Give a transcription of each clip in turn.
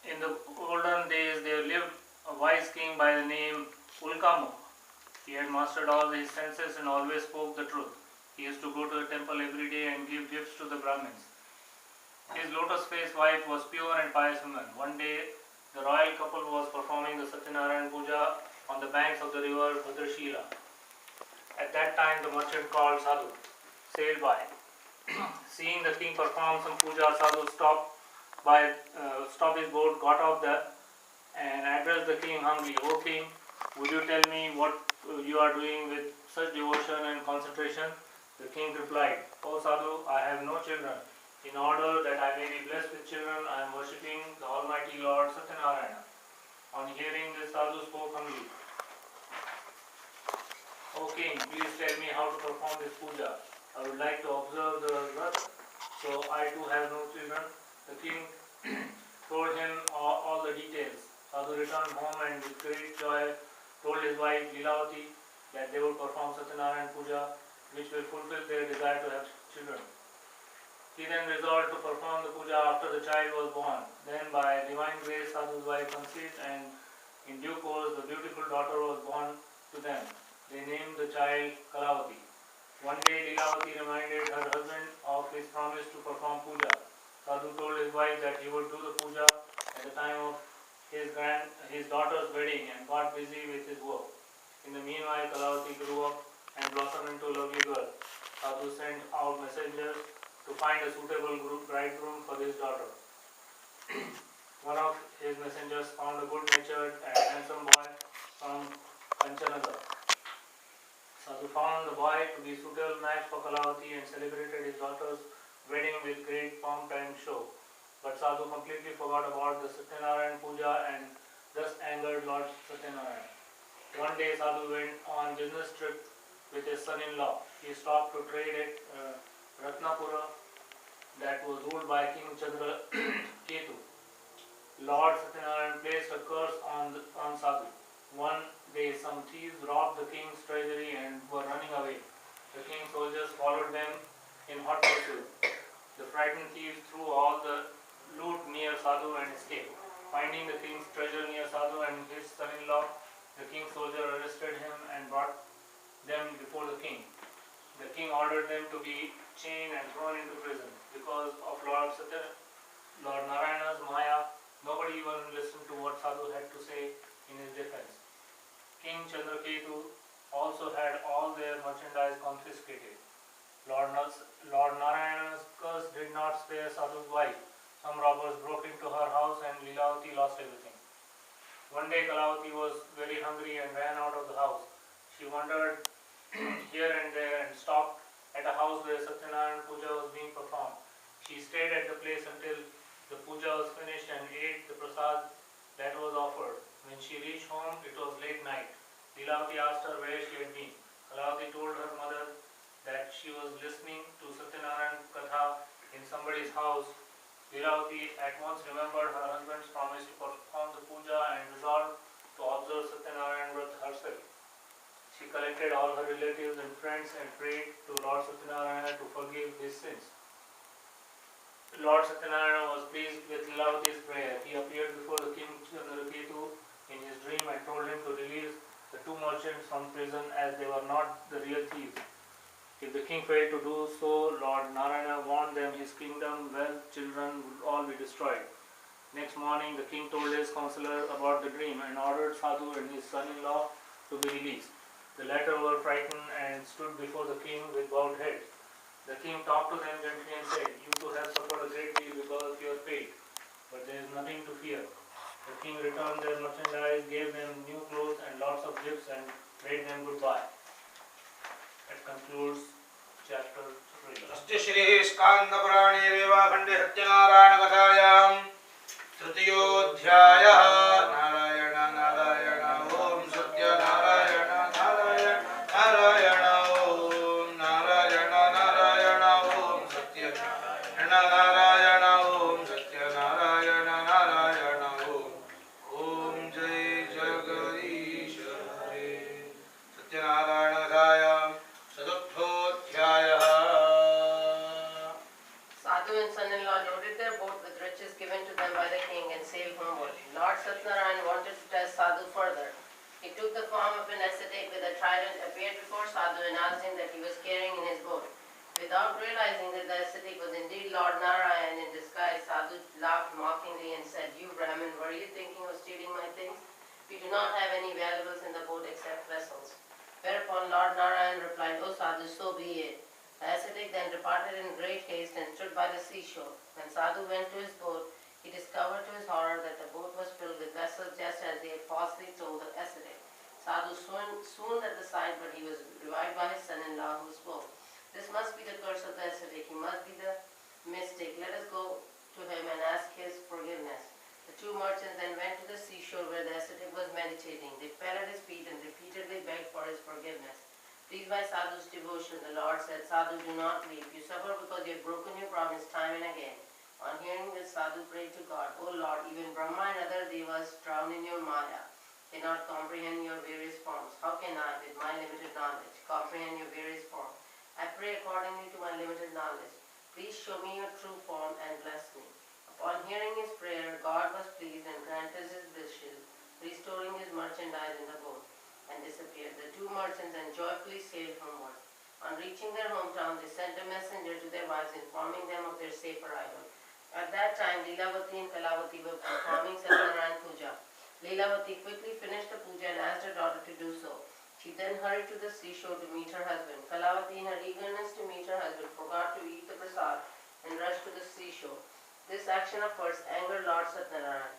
In the olden days, there lived a wise king by the name Ulkamu. He had mastered all his senses and always spoke the truth. He used to go to the temple every day and give gifts to the Brahmins. His lotus-faced wife was pure and pious woman. One day, the royal couple was performing the Satyanarayan Puja on the banks of the river Bhadrashila. At that time, the merchant called Sadhu sailed by. Seeing the king perform some puja, Sadhu stopped his boat, got off and addressed the king humbly. O king, would you tell me what you are doing with such devotion and concentration? The king replied, O Sadhu, I have no children. In order that I may be blessed with children, I am worshipping the Almighty Lord Satyanarayana. On hearing this, Sadhu spoke humbly. O king, please tell me how to perform this puja. I would like to observe the Vrat, so I too have no children. The king told him all the details. Sadhu returned home and with great joy told his wife Lilavati that they would perform Satyanarayan Puja, which will fulfill their desire to have children. He then resolved to perform the puja after the child was born. Then by divine grace Sadhu's wife conceived, and in due course the beautiful daughter was born to them. They named the child Kalavati. One day Lilavati reminded her husband of his promise to perform puja. Sadhu told his wife that he would do the puja at the time of his daughter's wedding and got busy with his work. In the meanwhile, Kalavati grew up and blossomed into a lovely girl. Sadhu sent out messengers to find a suitable bridegroom for his daughter. One of his messengers found a good-natured and handsome boy from Kanchannagar. Sadhu found the boy to be a suitable match for Kalavati and celebrated his daughter's wedding with great pomp and show. But Sadhu completely forgot about the Satyanarayan Puja and thus angered Lord Satyanarayan. One day Sadhu went on business trip with his son-in-law. He stopped to trade at Ratnapura that was ruled by King Chandra Ketu. Lord Satyanarayan placed a curse on Sadhu. One day some thieves robbed the king's treasury and were running away. The king's soldiers followed them in hot pursuit. The frightened thieves threw all the loot near Sadhu and escaped. Finding the king's treasure near Sadhu and his son-in-law, the king's soldier arrested him and brought them before the king. The king ordered them to be chained and thrown into prison. Because of Lord Narayana's Maya, nobody even listened to what Sadhu had to say in his defense. King Chandraketu also had all their merchandise confiscated. Lord Narayana's curse did not spare Sadhu's wife. Some robbers broke into her house and Lilavati lost everything. One day Kalavati was very hungry and ran out of the house. She wandered here and there and stopped at a house where Satyanarayan Puja was being performed. She stayed at the place until the puja was finished and ate the prasad that was offered. When she reached home, it was late night. Lilavati asked her where she had been. Kalavati told her mother that she was listening to Satyanarayan Katha in somebody's house. Lilavati at once remembered her husband's promise to perform the puja and resolved to observe Satyanarayan Vrat herself. She collected all her relatives and friends and prayed to Lord Satyanarayana to forgive his sins. Lord Satyanarayana was pleased with Lilavati's prayer. He appeared before the king Chandraketu in his dream and told him to release the two merchants from prison as they were not the real thieves. If the king failed to do so, Lord Narayana warned them his kingdom, wealth, children would all be destroyed. Next morning, the king told his counselor about the dream and ordered Sadhu and his son-in-law to be released. The latter were frightened and stood before the king with bowed heads. The king talked to them gently and said, "You two have suffered a great deal because of your fate, but there is nothing to fear." The king returned their merchandise, gave them new clothes and lots of gifts and bade them goodbye. That concludes chapter 3. अस्ति श्री स्कांद पुराणे रेवाखंडे सत्यनारायण कथायां तृतीयोऽध्यायः। नारायण नारायण ओम सत्यनारायण नारायण नारायण ओम नारायण नारायण ओम सत्यनारायण नारायण ओम सत्यनारायण नारायण ओम जय जगदीश हरे। Satyanarayan कथायां Sadhu and son-in-law loaded their boat with riches given Satnarayan wanted to test Sadhu further. He took the form of an ascetic with a trident, appeared before Sadhu and asked him that he was carrying in his boat. Without realizing that the ascetic was indeed Lord Narayan in disguise, Sadhu laughed mockingly and said, "You Brahmin, were you thinking of stealing my things? We do not have any valuables in the boat except vessels." Whereupon Lord Narayan replied, "O Sadhu, so be it." The ascetic then departed in great haste and stood by the seashore. When Sadhu went to his boat, he discovered to his horror that the boat was filled with vessels just as he had falsely told the ascetic. Sadhu swooned at the sight, but he was revived by his son-in-law who spoke. "This must be the curse of the ascetic. He must be the mystic. Let us go to him and ask his forgiveness." The two merchants then went to the seashore where the ascetic was meditating. They fell at his feet and repeatedly begged for his forgiveness. Pleased by Sadhu's devotion, the Lord said, "Sadhu, do not leave. You suffer because you have broken your promise time and again." On hearing this, Sadhu prayed to God, "O Lord, even Brahma and other devas drowned in your Maya cannot comprehend your various forms. How can I, with my limited knowledge, comprehend your various forms? I pray accordingly to my limited knowledge. Please show me your true form and bless me." Upon hearing his prayer, God was pleased and granted his wishes, restoring his merchandise in the boat, and disappeared. The two merchants then joyfully sailed homeward. On reaching their hometown, they sent a messenger to their wives informing them of their safe arrival. At that time, Leelavati and Kalavati were performing Satnarayan Puja. Leelavati quickly finished the puja and asked her daughter to do so. She then hurried to the seashore to meet her husband. Kalavati, in her eagerness to meet her husband, forgot to eat the prasad and rushed to the seashore. This action of hers angered Lord Satnarayan.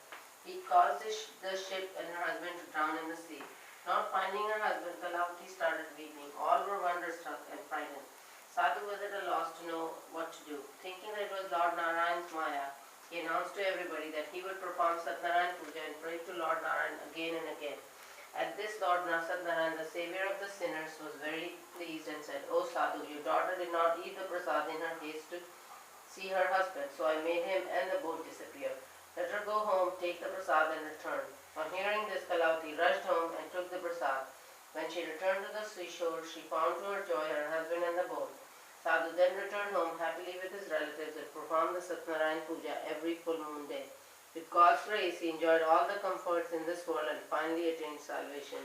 He caused the ship and her husband to drown in the sea. Not finding her husband, Kalavati started weeping. All were wonderstruck and frightened. Sadhu was at a loss to know what to do. Thinking that it was Lord Narayan's Maya, he announced to everybody that he would perform Satnarayan Puja and pray to Lord Narayan again and again. At this, Lord Satnarayan, the savior of the sinners, was very pleased and said, "O Sadhu, your daughter did not eat the prasad in her haste to see her husband, so I made him and the boat disappear. Let her go home, take the prasad and return." On hearing this, Kalavati rushed home and took the prasad. When she returned to the seashore, she found to her joy her husband and the boat. Sadhu then returned home happily with his relatives and performed the Satnarayan Puja every full moon day. With God's grace, he enjoyed all the comforts in this world and finally attained salvation.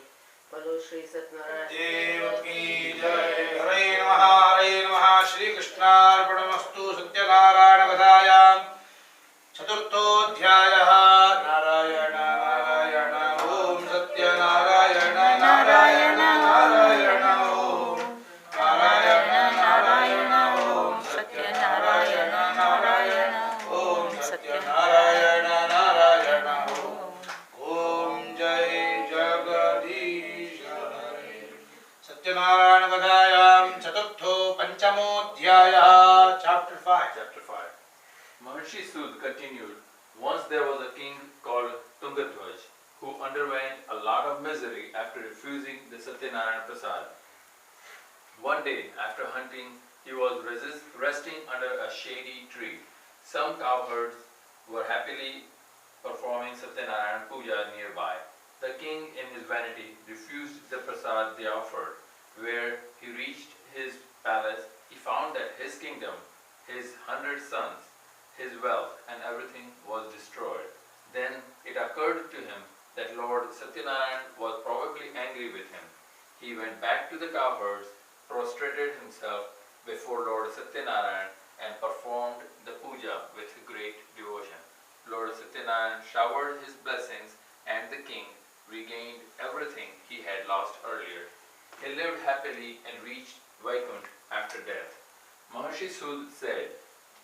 Bolo Shri Satnarayan Dev ki jai. Hare Namaha, Shri Krishnarpanamastu. Satyanarayana Kathayam Chaturthodhyayah. Narayana Narayana Om Satyanarayana Narayana Narayana Om Narayana Narayana Om Satyanarayana Narayana Om Satyanarayana Narayana Om Jai Jagadish Hare. Satyanarayana Kathayam Chaturtho Panchamodhyayah. Chapter 5. Chapter 5. Maharshi Sud continued, "Once there was a king called Tungadhwaj, who underwent a lot of misery after refusing the Satyanarayana Prasad. One day, after hunting, he was resting under a shady tree. Some cowherds were happily performing Satyanarayana Puja nearby. The king, in his vanity, refused the prasad they offered. Where he reached his palace, he found that his kingdom, his 100 sons, his wealth and everything was destroyed. Then it occurred to him that Lord Satyanarayan was probably angry with him. He went back to the cowherds, prostrated himself before Lord Satyanarayan and performed the puja with great devotion. Lord Satyanarayan showered his blessings and the king regained everything he had lost earlier. He lived happily and reached Vaikuntha after death. Maharshi Sud said,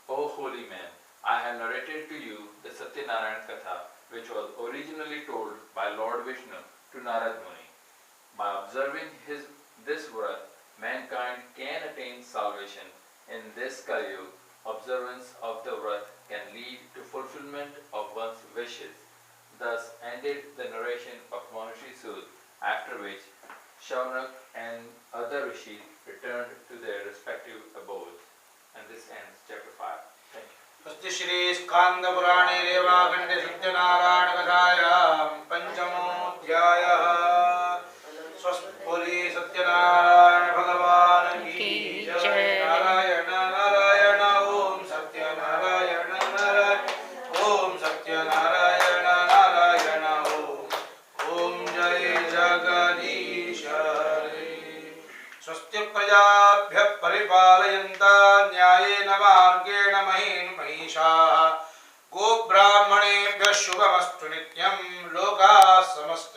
"O holy man, I have narrated to you the Satyanarayana Katha, which was originally told by Lord Vishnu to Narad Muni. By observing this vrat, mankind can attain salvation. In this Kali Yuga, observance of the vrat can lead to fulfillment of one's wishes." Thus ended the narration of Maharshi Sud, after which Shaunak and other rishis returned to their respective abodes. And this ends chapter 5. Thank you. Swasti Shri Skanda Purane Revakhande Satyanarayana Kathayam Panchamodhyayah. Swasti Boli Satyanarayana Bhagavan ki jai. Narayana Narayana Om Satyanarayana Narayana Om Satyanarayana Narayana स्वस्ति प्रजाभ्यः परिपालयन्तां न्यायेन मार्गेण महीन् महिषाः गोब्राह्मणेभ्यः शुभमस्तु नित्यं लोकाः समस्ताः